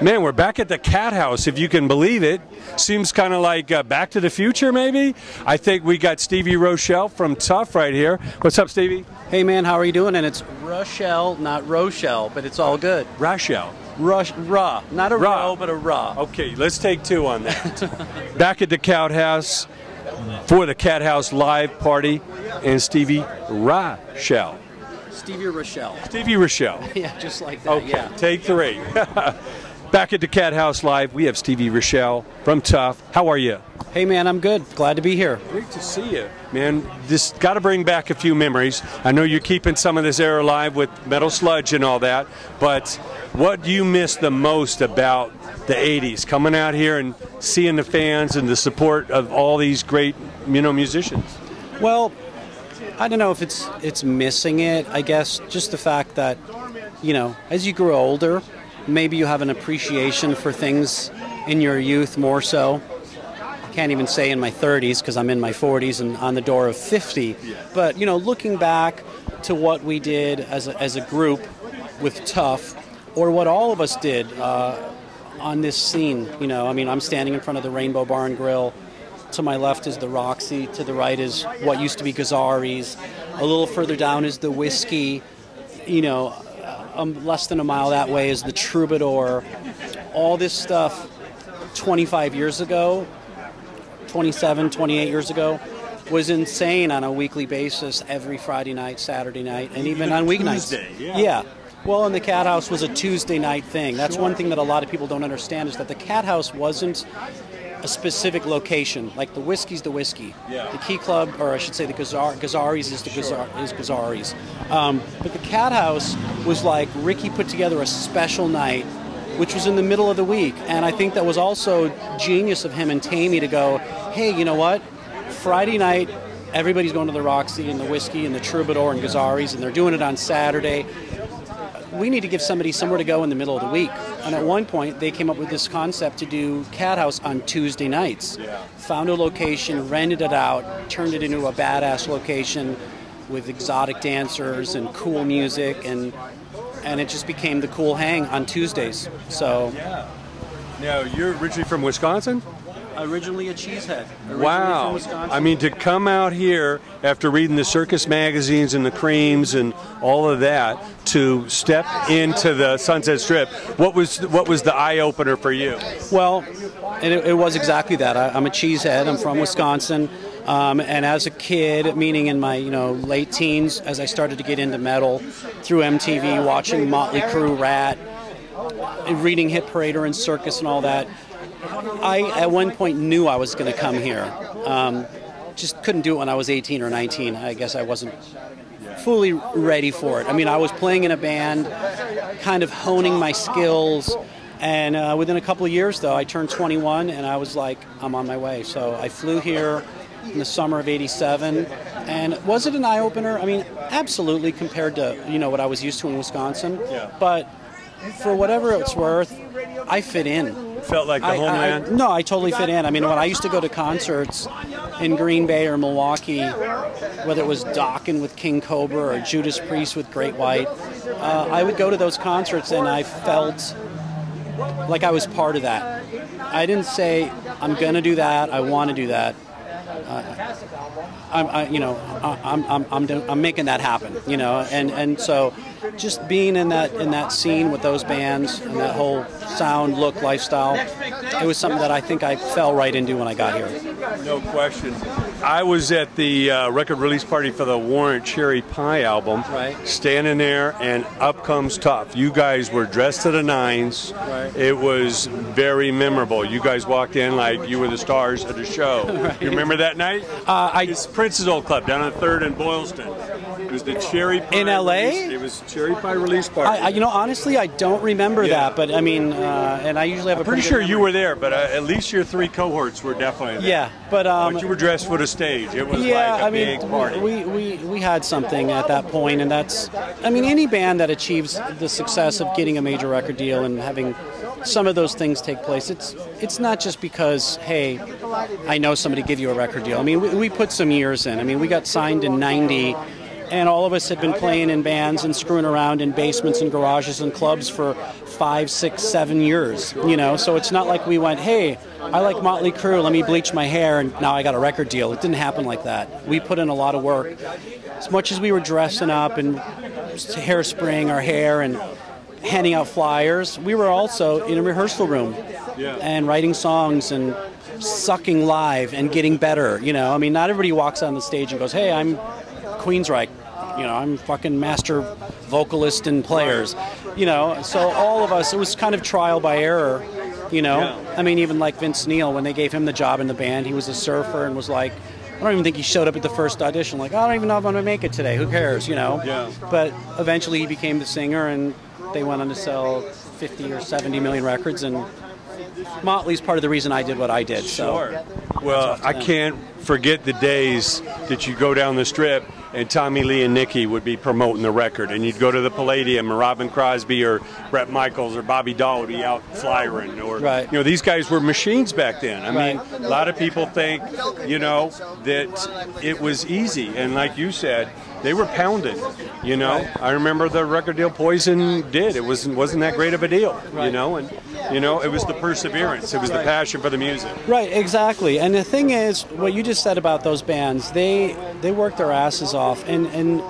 Man, we're back at the Cat House, if you can believe it. Seems kind of like Back to the Future, maybe? I think we got Stevie Rochelle from Tuff right here. What's up, Stevie? Hey, man, how are you doing? And it's Rochelle, not Rochelle, but it's all good. Rochelle. Ra. Not a Ra. ro, but a ra. Okay, let's take two on that. Back at the Cat House for the Cat House live party, and Stevie Rochelle. Stevie Rochelle. Stevie Rochelle. Yeah, just like that, Okay, yeah. take three. Back at the Cat House Live, we have Stevie Rochelle from Tuff. How are you? Hey, man, I'm good. Glad to be here. Great to see you. Man, this got to bring back a few memories. I know you're keeping some of this air alive with Metal Sludge and all that, but what do you miss the most about the 80s? Coming out here and seeing the fans and the support of all these great, musicians. Well, I don't know if it's missing it. I guess just the fact that, as you grow older, maybe you have an appreciation for things in your youth more so. I can't even say in my 30s because I'm in my 40s and on the door of 50. But, looking back to what we did as a group with Tuff, or what all of us did on this scene, I'm standing in front of the Rainbow Bar and Grill. To my left is the Roxy, to the right is what used to be Gazzarri's. A little further down is the Whiskey, less than a mile that way is the Troubadour. All this stuff 25 years ago, 27, 28 years ago, was insane on a weekly basis, every Friday night, Saturday night, and even on weeknights. Tuesday, yeah. Well, and the Cat House was a Tuesday night thing. That's one thing that a lot of people don't understand, is that the Cat House wasn't a specific location. Like the Whiskey's the Whiskey. Yeah. The Key Club, or I should say the Gazzarri's is the Gazzarri's. But the Cat House was like Ricky put together a special night, which was in the middle of the week. And I think that was also genius of him and Tammy to go, hey, you know what? Friday night, everybody's going to the Roxy and the Whiskey and the Troubadour and Gazzarri's, and they're doing it on Saturday. We need to give somebody somewhere to go in the middle of the week. And at one point, they came up with this concept to do Cat House on Tuesday nights. Yeah. Found a location, rented it out, turned it into a badass location with exotic dancers and cool music, and it just became the cool hang on Tuesdays. So, Yeah. Now, you're originally from Wisconsin? originally a cheesehead. Originally Wow. from Wisconsin. I mean, to come out here after reading the circus magazines and the creams and all of that, to step into the Sunset Strip, what was the eye-opener for you? Well, it was exactly that. I'm a cheesehead. I'm from Wisconsin. And as a kid, meaning in my late teens, as I started to get into metal through MTV, watching Motley Crue, Rat, reading Hit Parader and Circus and all that, I at one point knew I was going to come here. Just couldn't do it when I was 18 or 19. I guess I wasn't fully ready for it. I mean, I was playing in a band, kind of honing my skills. And within a couple of years, though, I turned 21, and I was like, I'm on my way. So I flew here in the summer of '87. And was it an eye-opener? I mean, absolutely, compared to, what I was used to in Wisconsin. Yeah. But for whatever it's worth, I fit in. Felt like the homeland? No, I totally fit in. I mean, when I used to go to concerts in Green Bay or Milwaukee, whether it was Dokken with King Cobra or Judas Priest with Great White, I would go to those concerts and I felt like I was part of that. I didn't say, I'm going to do that, I want to do that. I'm making that happen, and so just being in that scene with those bands and that whole sound, look, lifestyle, it was something that I think I fell right into when I got here. No question. I was at the record release party for the Warrant Cherry Pie album, Right. standing there, and up comes Tuff. You guys were dressed to the nines. Right. It was very memorable. You guys walked in like you were the stars of the show. Right. You remember that night? It's Prince's old club down on 3rd and Boylston. It was the Cherry Pie In LA? It was Cherry Pie release party. Honestly, I don't remember Yeah. that, but I mean, and I usually have a Pretty good sure you memory. were there, but at least your three cohorts were definitely there. Yeah, but But you were dressed for the stage. It was yeah, like a big party. we had something at that point, and that's, I mean, any band that achieves the success of getting a major record deal and having some of those things take place, it's not just because, hey, I know somebody give you a record deal. I mean, we put some years in. I mean, we got signed in '90, and all of us had been playing in bands and screwing around in basements and garages and clubs for 5, 6, 7 years, you know. So it's not like we went, hey, I like Motley Crue, let me bleach my hair, and now I got a record deal. It didn't happen like that. We put in a lot of work. As much as we were dressing up and hairspraying our hair and handing out flyers, we were also in a rehearsal room and writing songs and sucking live and getting better, you know. I mean, not everybody walks on the stage and goes, hey, I'm Queensryche, you know, I'm fucking master vocalist and players, you know. So all of us, it was kind of trial by error, you know. I mean, even like Vince Neil, when they gave him the job in the band, he was a surfer and was like, I don't even think he showed up at the first audition, like, I don't even know if I'm going to make it today, who cares, you know. But eventually he became the singer, and they went on to sell 50 or 70 million records, and Motley's part of the reason I did what I did. So. Well, I can't forget the days that you go down the strip and Tommy Lee and Nikki would be promoting the record, and you'd go to the Palladium, and Robin Crosby or Bret Michaels or Bobby Dahl would be out flyering, or you know, these guys were machines back then. I mean, a lot of people think, you know, that it was easy, and like you said, they were pounded, you know. I remember the record deal Poison did. It wasn't that great of a deal, you know, and you know, it was the perseverance, it was the passion for the music. Right, exactly. And the thing is, what you just said about those bands, they worked their asses off, and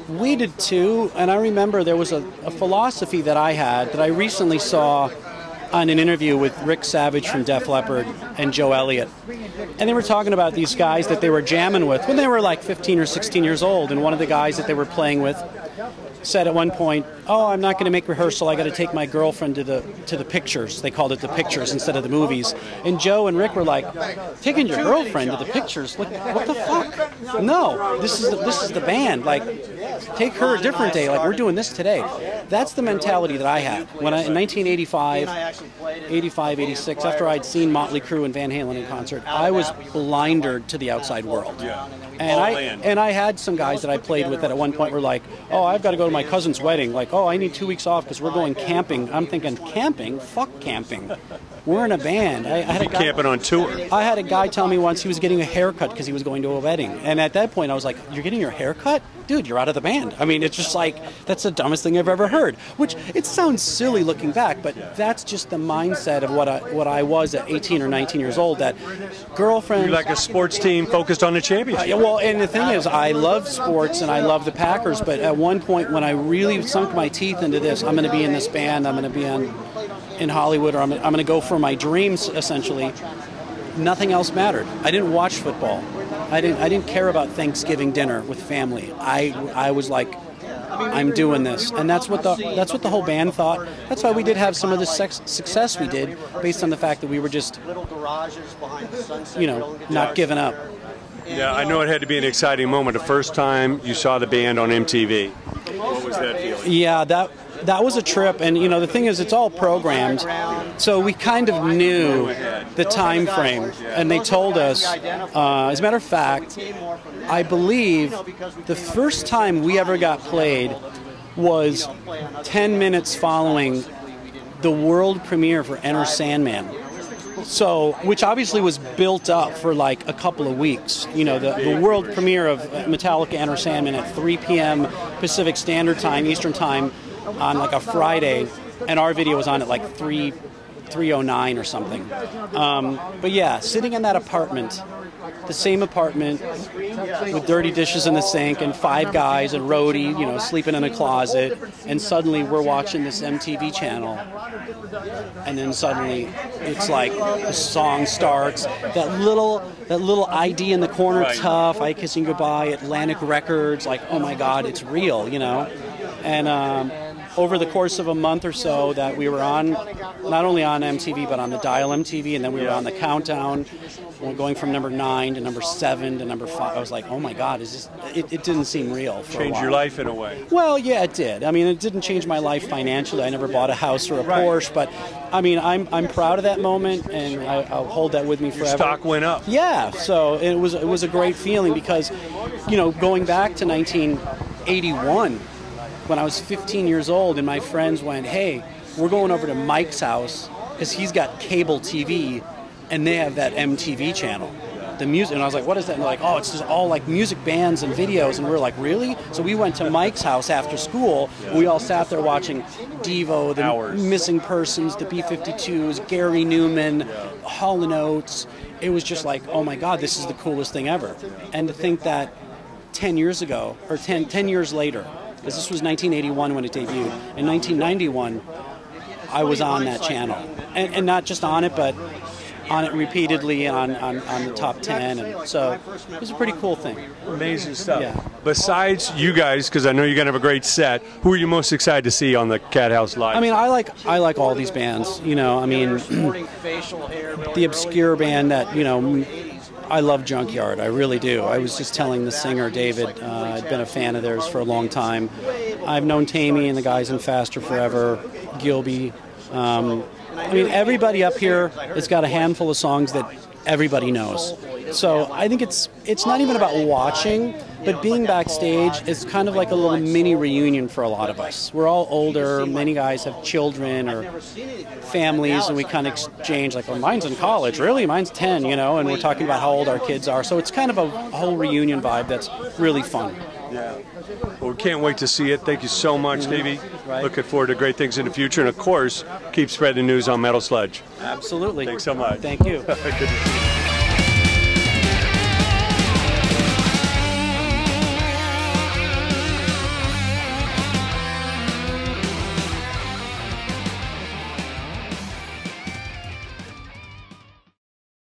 we did too. And I remember there was a philosophy that I had that I recently saw on an interview with Rick Savage from Def Leppard and Joe Elliott. And they were talking about these guys that they were jamming with when they were like 15 or 16 years old. And one of the guys that they were playing with said at one point, oh, I'm not going to make rehearsal, I got to take my girlfriend to the pictures. They called it the pictures instead of the movies. And Joe and Rick were like, taking your girlfriend to the pictures? Like, what the fuck? No, this is the band. Like, take her a different day. Like, we're doing this today. That's the mentality that I had when in 1985, 85, 86, after I'd seen Motley Crue and Van Halen in concert, I was blindered to the outside world. And I had some guys that I played with that at one point were like, oh, I've got to go to my cousin's wedding. Like, oh, I need 2 weeks off because we're going camping. I'm thinking, camping? Fuck camping. We're in a band. I had a guy camping on tour. I had a guy tell me once he was getting a haircut because he was going to a wedding. And at that point, I was like, you're getting your hair cut? Dude, you're out of the band. I mean, it's just like, that's the dumbest thing I've ever heard. Which, it sounds silly looking back, but that's just the mindset of what I was at 18 or 19 years old, that girlfriend... You're like a sports team focused on the championship. Well, and the thing is, I love sports and I love the Packers, but at one point when I really sunk my teeth into this, I'm going to be in this band, I'm going to be in Hollywood, or I'm going to go for my dreams, essentially, nothing else mattered. I didn't watch football. I didn't care about Thanksgiving dinner with family. I was like, I'm doing this, and that's what the whole band thought. That's why we did have some of the success we did, based on the fact that we were just, you know, not giving up. Yeah, I know it had to be an exciting moment. The first time you saw the band on MTV, what was that feeling? Yeah, that was a trip, and you know, the thing is, it's all programmed, so we kind of knew the time frame, and they told us, as a matter of fact, I believe the first time we ever got played was 10 minutes following the world premiere for Enter Sandman. So, which obviously was built up for like a couple of weeks. You know, the world premiere of Metallica Enter Sandman at 3 p.m. Pacific Standard Time, Eastern Time, on like a Friday, and our video was on at like 3:09 or something. But yeah, sitting in that apartment, the same apartment, with dirty dishes in the sink and 5 guys, a roadie, you know, sleeping in a closet, and suddenly we're watching this MTV channel, and then suddenly it's like the song starts, that little ID in the corner, Tough, I Kissing Goodbye, Atlantic Records, like, oh my God, it's real, you know. And over the course of a month or so that we were on, not only on MTV, but on the Dial MTV, and then we were on the Countdown, going from number 9 to number 7 to number 5. I was like, oh my God, it didn't seem real for a while. Changed your life in a way. Well, yeah, it did. I mean, it didn't change my life financially. I never bought a house or a Porsche, but I mean, I'm proud of that moment, and I'll hold that with me forever. Your stock went up. Yeah, so it was a great feeling because, you know, going back to 1981, when I was 15 years old, and my friends went, hey, we're going over to Mike's house because he's got cable TV and they have that MTV channel. the music, and I was like, what is that? And they're like, oh, it's just all like music bands and videos, and we were like, really? So we went to Mike's house after school, and we all sat there watching Devo, the Missing Persons, the B-52s, Gary Newman, Hall & Oates. It was just like, oh my God, this is the coolest thing ever. And to think that 10 years ago, or 10 years later, because this was 1981 when it debuted, in 1991, I was on that channel. And not just on it, but on it repeatedly on the top 10. And so it was a pretty cool thing. Amazing stuff. Yeah. Besides you guys, because I know you're going to have a great set, who are you most excited to see on the Cat House Live? I mean, I like all these bands. You know, I mean, the obscure band that, you know, I love Junkyard. I really do. I was just telling the singer, David, I'd been a fan of theirs for a long time. I've known Tammy and the guys in Faster Forever, Gilby. I mean, everybody up here has got a handful of songs that everybody knows. So I think it's not even about watching, but being backstage is kind of like a little mini reunion for a lot of us. We're all older. Many guys have children or families, and we kind of exchange like, well, mine's in college. Really? Mine's 10, you know, and we're talking about how old our kids are. So it's kind of a whole reunion vibe that's really fun. Yeah. Well, we can't wait to see it. Thank you so much, Stevie. Right. Looking forward to great things in the future. And, of course, keep spreading news on Metal Sludge. Absolutely. Thanks so much. Thank you. Good to see you.